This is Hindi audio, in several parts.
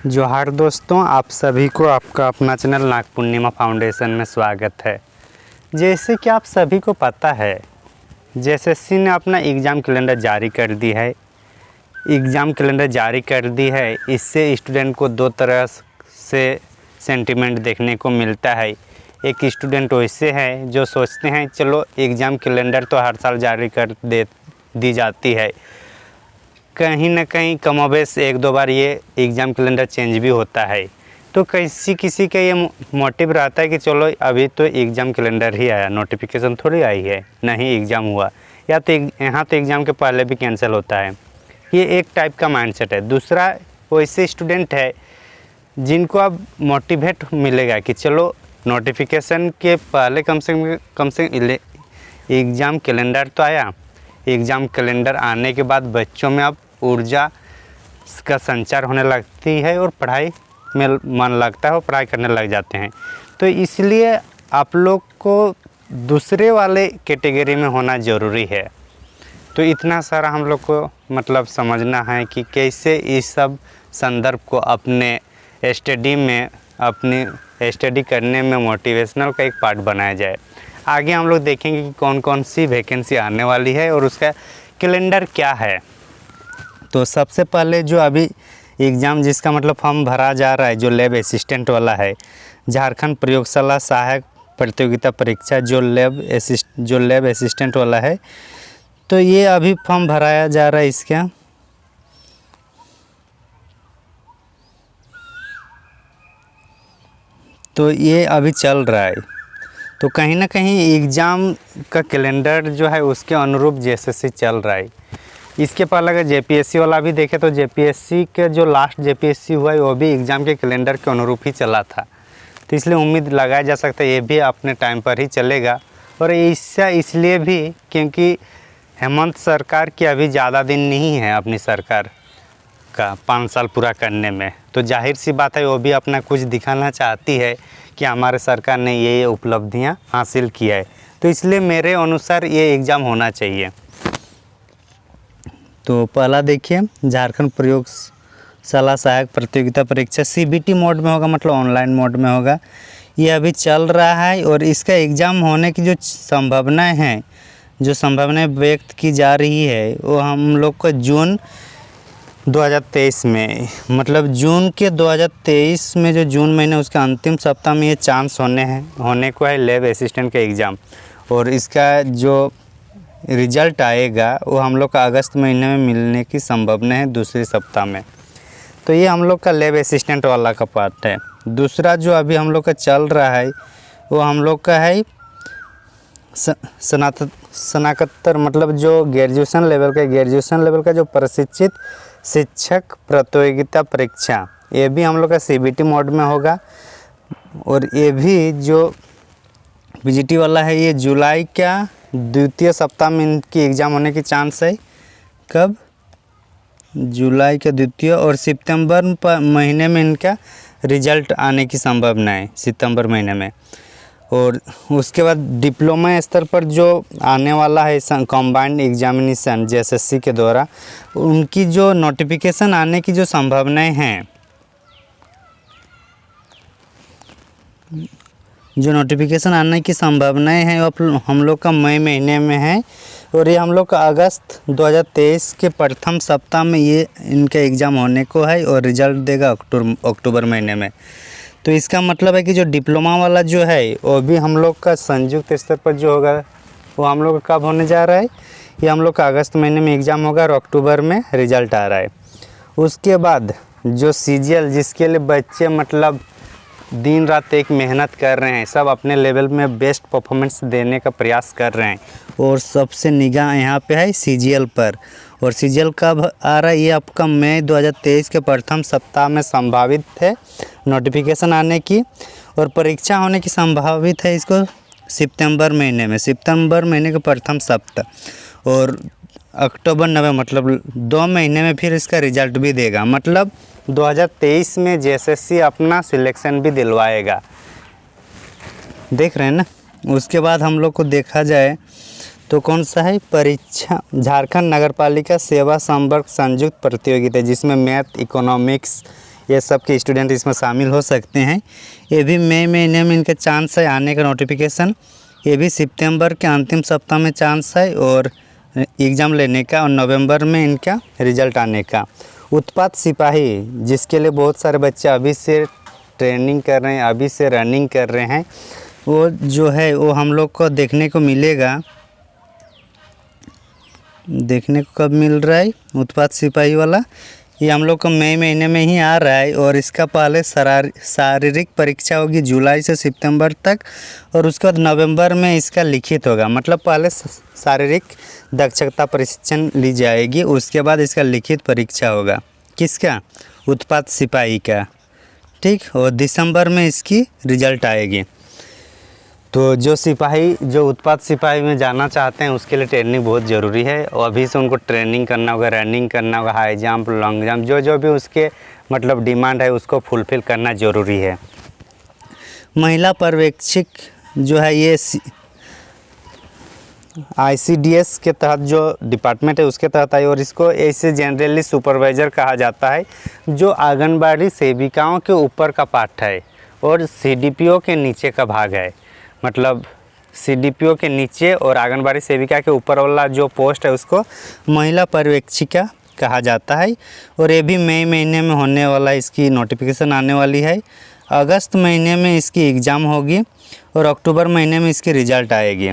जोहार दोस्तों, आप सभी को आपका अपना चैनल नाग पूर्णिमा फाउंडेशन में स्वागत है। जैसे कि आप सभी को पता है, जेएसएससी ने अपना एग्ज़ाम कैलेंडर जारी कर दी है। इससे स्टूडेंट को दो तरह से सेंटीमेंट देखने को मिलता है। एक स्टूडेंट वैसे हैं जो सोचते हैं चलो एग्ज़ाम कैलेंडर तो हर साल जारी कर दी जाती है, कहीं ना कहीं कमोबेश एक दो बार ये एग्ज़ाम कैलेंडर चेंज भी होता है। तो किसी का ये मोटिव रहता है कि चलो अभी तो एग्ज़ाम कैलेंडर ही आया, नोटिफिकेशन थोड़ी आई है, नहीं एग्ज़ाम हुआ, या तो यहाँ तो एग्ज़ाम के पहले भी कैंसिल होता है। ये एक टाइप का माइंडसेट है। दूसरा वैसे स्टूडेंट है जिनको अब मोटिवेट मिलेगा कि चलो नोटिफिकेशन के पहले कम से कम एग्ज़ाम कैलेंडर तो आया। एग्ज़ाम कैलेंडर आने के बाद बच्चों में अब ऊर्जा का संचार होने लगती है और पढ़ाई में मन लगता है और पढ़ाई करने लग जाते हैं। तो इसलिए आप लोग को दूसरे वाले कैटेगरी में होना ज़रूरी है। तो इतना सारा हम लोग को मतलब समझना है कि कैसे इस सब संदर्भ को अपने स्टडी करने में मोटिवेशनल का एक पार्ट बनाया जाए। आगे हम लोग देखेंगे कि कौन कौन सी वैकेंसी आने वाली है और उसका कैलेंडर क्या है। तो सबसे पहले जो अभी एग्ज़ाम जिसका मतलब फॉर्म भरा जा रहा है, जो लैब असिस्टेंट वाला है, झारखंड प्रयोगशाला सहायक प्रतियोगिता परीक्षा जो लैब असिस्टेंट वाला है, तो ये अभी फॉर्म भराया जा रहा है इसका। तो ये अभी चल रहा है। तो कहीं ना कहीं एग्ज़ाम का कैलेंडर जो है उसके अनुरूप जेएसएससी चल रहा है। इसके पहले अगर जेपीएससी वाला भी देखे तो जेपीएससी के जो लास्ट जेपीएससी हुआ है वो भी एग्ज़ाम के कैलेंडर के अनुरूप ही चला था। तो इसलिए उम्मीद लगाया जा सकता है ये भी अपने टाइम पर ही चलेगा। और इसलिए भी क्योंकि हेमंत सरकार की अभी ज़्यादा दिन नहीं है अपनी सरकार का 5 साल पूरा करने में। तो जाहिर सी बात है वो भी अपना कुछ दिखाना चाहती है कि हमारे सरकार ने ये उपलब्धियां हासिल किया है। तो इसलिए मेरे अनुसार ये एग्ज़ाम होना चाहिए। तो पहला देखिए, झारखंड प्रयोगशाला सहायक प्रतियोगिता परीक्षा सीबीटी मोड में होगा, मतलब ऑनलाइन मोड में होगा। ये अभी चल रहा है और इसका एग्ज़ाम होने की जो संभावनाएं व्यक्त की जा रही है वो हम लोग को जून 2023 में, मतलब जून के 2023 में जो जून महीने उसका अंतिम सप्ताह में ये चांस होने को है लैब असिस्टेंट का एग्ज़ाम। और इसका जो रिज़ल्ट आएगा वो हम लोग का अगस्त महीने में मिलने की संभावना है, दूसरे सप्ताह में। तो ये हम लोग का लैब असिस्टेंट वाला का पार्ट है। दूसरा जो अभी हम लोग का चल रहा है वो हम लोग का है स्नातकोत्तर, मतलब जो ग्रेजुएशन लेवल का जो प्रशिक्षित शिक्षक प्रतियोगिता परीक्षा, ये भी हम लोग का सीबीटी मोड में होगा। और ये भी जो पीजीटी वाला है ये जुलाई का द्वितीय सप्ताह में इनकी एग्ज़ाम होने की चांस है। कब? जुलाई के द्वितीय, और सितंबर महीने में इनका रिजल्ट आने की संभावना है, सितंबर महीने में। और उसके बाद डिप्लोमा स्तर पर जो आने वाला है कंबाइंड एग्जामिनेशन जेएसएससी के द्वारा, उनकी जो नोटिफिकेशन आने की जो संभावनाएं हैं, वो हम लोग का मई महीने में है। और ये हम लोग का अगस्त 2023 के प्रथम सप्ताह में ये इनका एग्ज़ाम होने को है और रिजल्ट देगा अक्टूबर महीने में। तो इसका मतलब है कि जो डिप्लोमा वाला जो है वो भी हम लोग का संयुक्त स्तर पर जो होगा वो हम लोग का कब होने जा रहा है, ये हम लोग का अगस्त महीने में एग्ज़ाम होगा और अक्टूबर में रिज़ल्ट आ रहा है। उसके बाद जो सीजीएल, जिसके लिए बच्चे मतलब दिन रात एक मेहनत कर रहे हैं, सब अपने लेवल में बेस्ट परफॉर्मेंस देने का प्रयास कर रहे हैं, और सबसे निगाह यहाँ पे है सीजीएल पर। और सीजीएल कब आ रहा है, ये आपका मई 2023 के प्रथम सप्ताह में संभावित है नोटिफिकेशन आने की, और परीक्षा होने की संभावित है इसको सितंबर महीने के प्रथम सप्ताह। और अक्टूबर नवंबर, मतलब 2 महीने में फिर इसका रिजल्ट भी देगा। मतलब 2023 में जेएसएससी अपना सिलेक्शन भी दिलवाएगा, देख रहे हैं ना। उसके बाद हम लोग को देखा जाए तो कौन सा है परीक्षा, झारखंड नगरपालिका सेवा संवर्ग संयुक्त प्रतियोगिता, जिसमें मैथ, इकोनॉमिक्स, ये सब के स्टूडेंट इसमें शामिल हो सकते हैं। ये भी मई महीने में इनका चांस है आने का नोटिफिकेशन। ये भी सितंबर के अंतिम सप्ताह में चांस है और एग्ज़ाम लेने का, और नवंबर में इनका रिजल्ट आने का। उत्पाद सिपाही, जिसके लिए बहुत सारे बच्चे अभी से ट्रेनिंग कर रहे हैं, अभी से रनिंग कर रहे हैं, वो जो है वो हम लोग को देखने को मिलेगा। देखने को कब मिल रहा है उत्पाद सिपाही वाला? ये हम लोग को मई महीने में ही आ रहा है। और इसका पहले शारीरिक परीक्षा होगी जुलाई से सितंबर तक, और उसके बाद नवंबर में इसका लिखित होगा। मतलब पहले शारीरिक दक्षता प्रशिक्षण ली जाएगी, उसके बाद इसका लिखित परीक्षा होगा। किसका? उत्पाद सिपाही का, ठीक। और दिसंबर में इसकी रिजल्ट आएगी। तो जो उत्पाद सिपाही में जाना चाहते हैं उसके लिए ट्रेनिंग बहुत ज़रूरी है, और अभी से उनको ट्रेनिंग करना होगा, रनिंग करना होगा, हाई जंप, लॉन्ग जंप, जो भी उसके मतलब डिमांड है उसको फुलफ़िल करना ज़रूरी है। महिला पर्यवेक्षक जो है ये ICDS के तहत जो डिपार्टमेंट है उसके तहत आई, और इसको ऐसे जनरली सुपरवाइज़र कहा जाता है, जो आंगनबाड़ी सेविकाओं के ऊपर का पार्ट है और CDPO के नीचे का भाग है। मतलब CDPO के नीचे और आंगनबाड़ी सेविका के ऊपर वाला जो पोस्ट है उसको महिला पर्यवेक्षिका कहा जाता है। और ये भी मई महीने में होने वाला, इसकी नोटिफिकेशन आने वाली है। अगस्त महीने में इसकी एग्ज़ाम होगी और अक्टूबर महीने में इसकी रिज़ल्ट आएगी।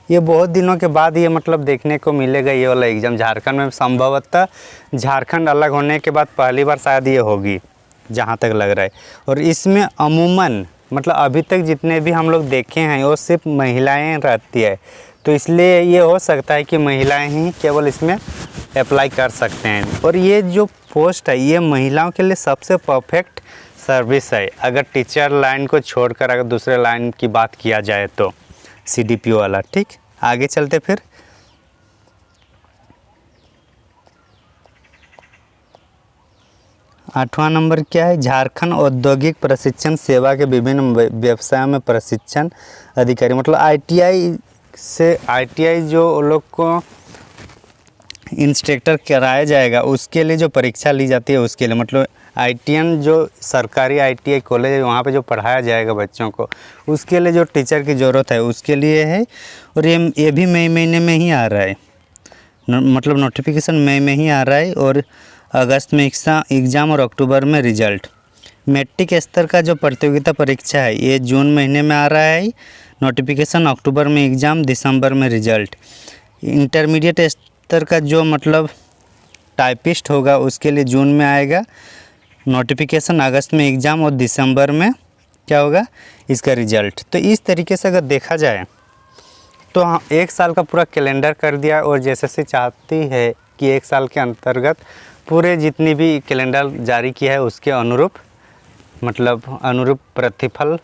ये बहुत दिनों के बाद ये मतलब देखने को मिलेगा ये वाला एग्ज़ाम झारखंड में। संभवतः झारखंड अलग होने के बाद पहली बार शायद ये होगी, जहाँ तक लग रहा है। और इसमें अमूमन मतलब अभी तक जितने भी हम लोग देखे हैं वो सिर्फ महिलाएं रहती है, तो इसलिए ये हो सकता है कि महिलाएं ही केवल इसमें अप्लाई कर सकते हैं। और ये जो पोस्ट है ये महिलाओं के लिए सबसे परफेक्ट सर्विस है, अगर टीचर लाइन को छोड़कर अगर दूसरे लाइन की बात किया जाए तो CDPO वाला, ठीक। आगे चलते फिर। आठवां नंबर क्या है? झारखंड औद्योगिक प्रशिक्षण सेवा के विभिन्न व्यवसायों में प्रशिक्षण अधिकारी। मतलब ITI जो लोग को इंस्ट्रक्टर कराया जाएगा उसके लिए जो परीक्षा ली जाती है उसके लिए, मतलब ITN जो सरकारी ITI कॉलेज है वहाँ पे जो पढ़ाया जाएगा बच्चों को, उसके लिए जो टीचर की ज़रूरत है उसके लिए है। और ये भी मई महीने में ही आ रहा है, मतलब नोटिफिकेशन मई में ही आ रहा है, और अगस्त में एग्ज़ाम और अक्टूबर में रिज़ल्ट। मैट्रिक स्तर का जो प्रतियोगिता परीक्षा है ये जून महीने में आ रहा है, नोटिफिकेशन अक्टूबर में एग्ज़ाम, दिसंबर में रिज़ल्ट। इंटरमीडिएट स्तर का जो मतलब टाइपिस्ट होगा उसके लिए जून में आएगा, नोटिफिकेशन अगस्त में एग्ज़ाम, और दिसंबर में क्या होगा? इसका रिज़ल्ट। तो इस तरीके से अगर देखा जाए तो हाँ, एक साल का पूरा कैलेंडर कर दिया, और JSSC चाहती है कि एक साल के अंतर्गत पूरे जितनी भी कैलेंडर जारी किया है उसके अनुरूप मतलब अनुरूप प्रतिफल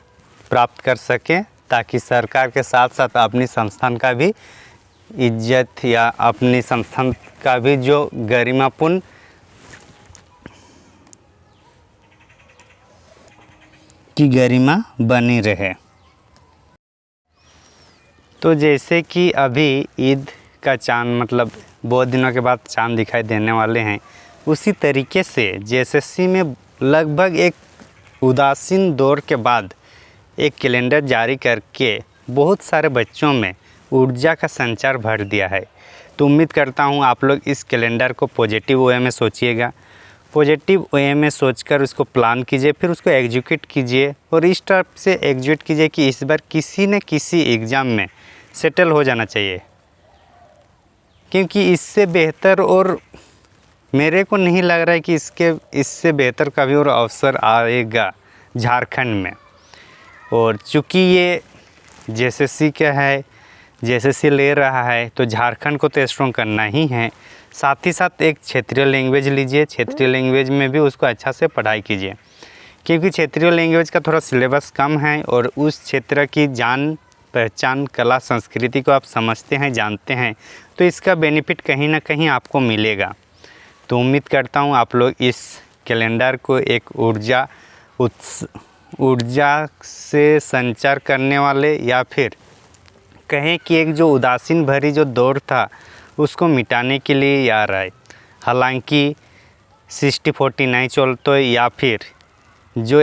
प्राप्त कर सकें, ताकि सरकार के साथ साथ अपनी संस्थान का भी इज्जत या अपनी संस्थान का भी जो गरिमापूर्ण की गरिमा बनी रहे। तो जैसे कि अभी ईद का चाँद मतलब बहुत दिनों के बाद चाँद दिखाई देने वाले हैं, उसी तरीके से JSSC में लगभग एक उदासीन दौर के बाद एक कैलेंडर जारी करके बहुत सारे बच्चों में ऊर्जा का संचार भर दिया है। तो उम्मीद करता हूँ आप लोग इस कैलेंडर को पॉजिटिव वे में सोचिएगा, पॉजिटिव वे में सोचकर उसको प्लान कीजिए, फिर उसको एग्जीक्यूट कीजिए, और इस तरह से एग्जीक्यूट कीजिए कि इस बार किसी न किसी एग्ज़ाम में सेटल हो जाना चाहिए। क्योंकि इससे बेहतर और मेरे को नहीं लग रहा है कि इससे बेहतर कभी और अवसर आएगा झारखंड में। और चूँकि ये JSSC का है, JSSC ले रहा है, तो झारखंड को तो स्ट्रॉन्ग करना ही है। साथ ही साथ एक क्षेत्रीय लैंग्वेज लीजिए, क्षेत्रीय लैंग्वेज में भी उसको अच्छा से पढ़ाई कीजिए, क्योंकि क्षेत्रीय लैंग्वेज का थोड़ा सिलेबस कम है और उस क्षेत्र की जान पहचान, कला, संस्कृति को आप समझते हैं, जानते हैं, तो इसका बेनिफिट कहीं ना कहीं आपको मिलेगा। तो उम्मीद करता हूँ आप लोग इस कैलेंडर को एक ऊर्जा से संचार करने वाले, या फिर कहें कि एक जो उदासीन भरी जो दौर था उसको मिटाने के लिए आ रहा है। हालांकि 60-40 नहीं चलते, या फिर जो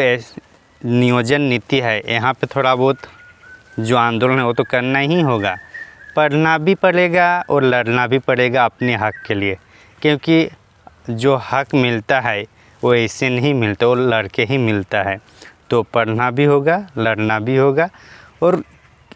नियोजन नीति है यहाँ पे थोड़ा बहुत जो आंदोलन है वो तो करना ही होगा। पढ़ना भी पड़ेगा और लड़ना भी पड़ेगा अपने हक के लिए, क्योंकि जो हक मिलता है वो ऐसे नहीं मिलता, वो लड़ के ही मिलता है। तो पढ़ना भी होगा, लड़ना भी होगा, और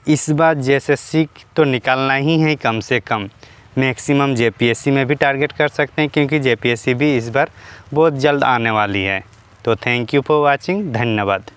इस बार JSSC तो निकालना ही है कम से कम। मैक्सिमम JPSC में भी टारगेट कर सकते हैं, क्योंकि JPSC भी इस बार बहुत जल्द आने वाली है। तो थैंक यू फॉर वाचिंग, धन्यवाद।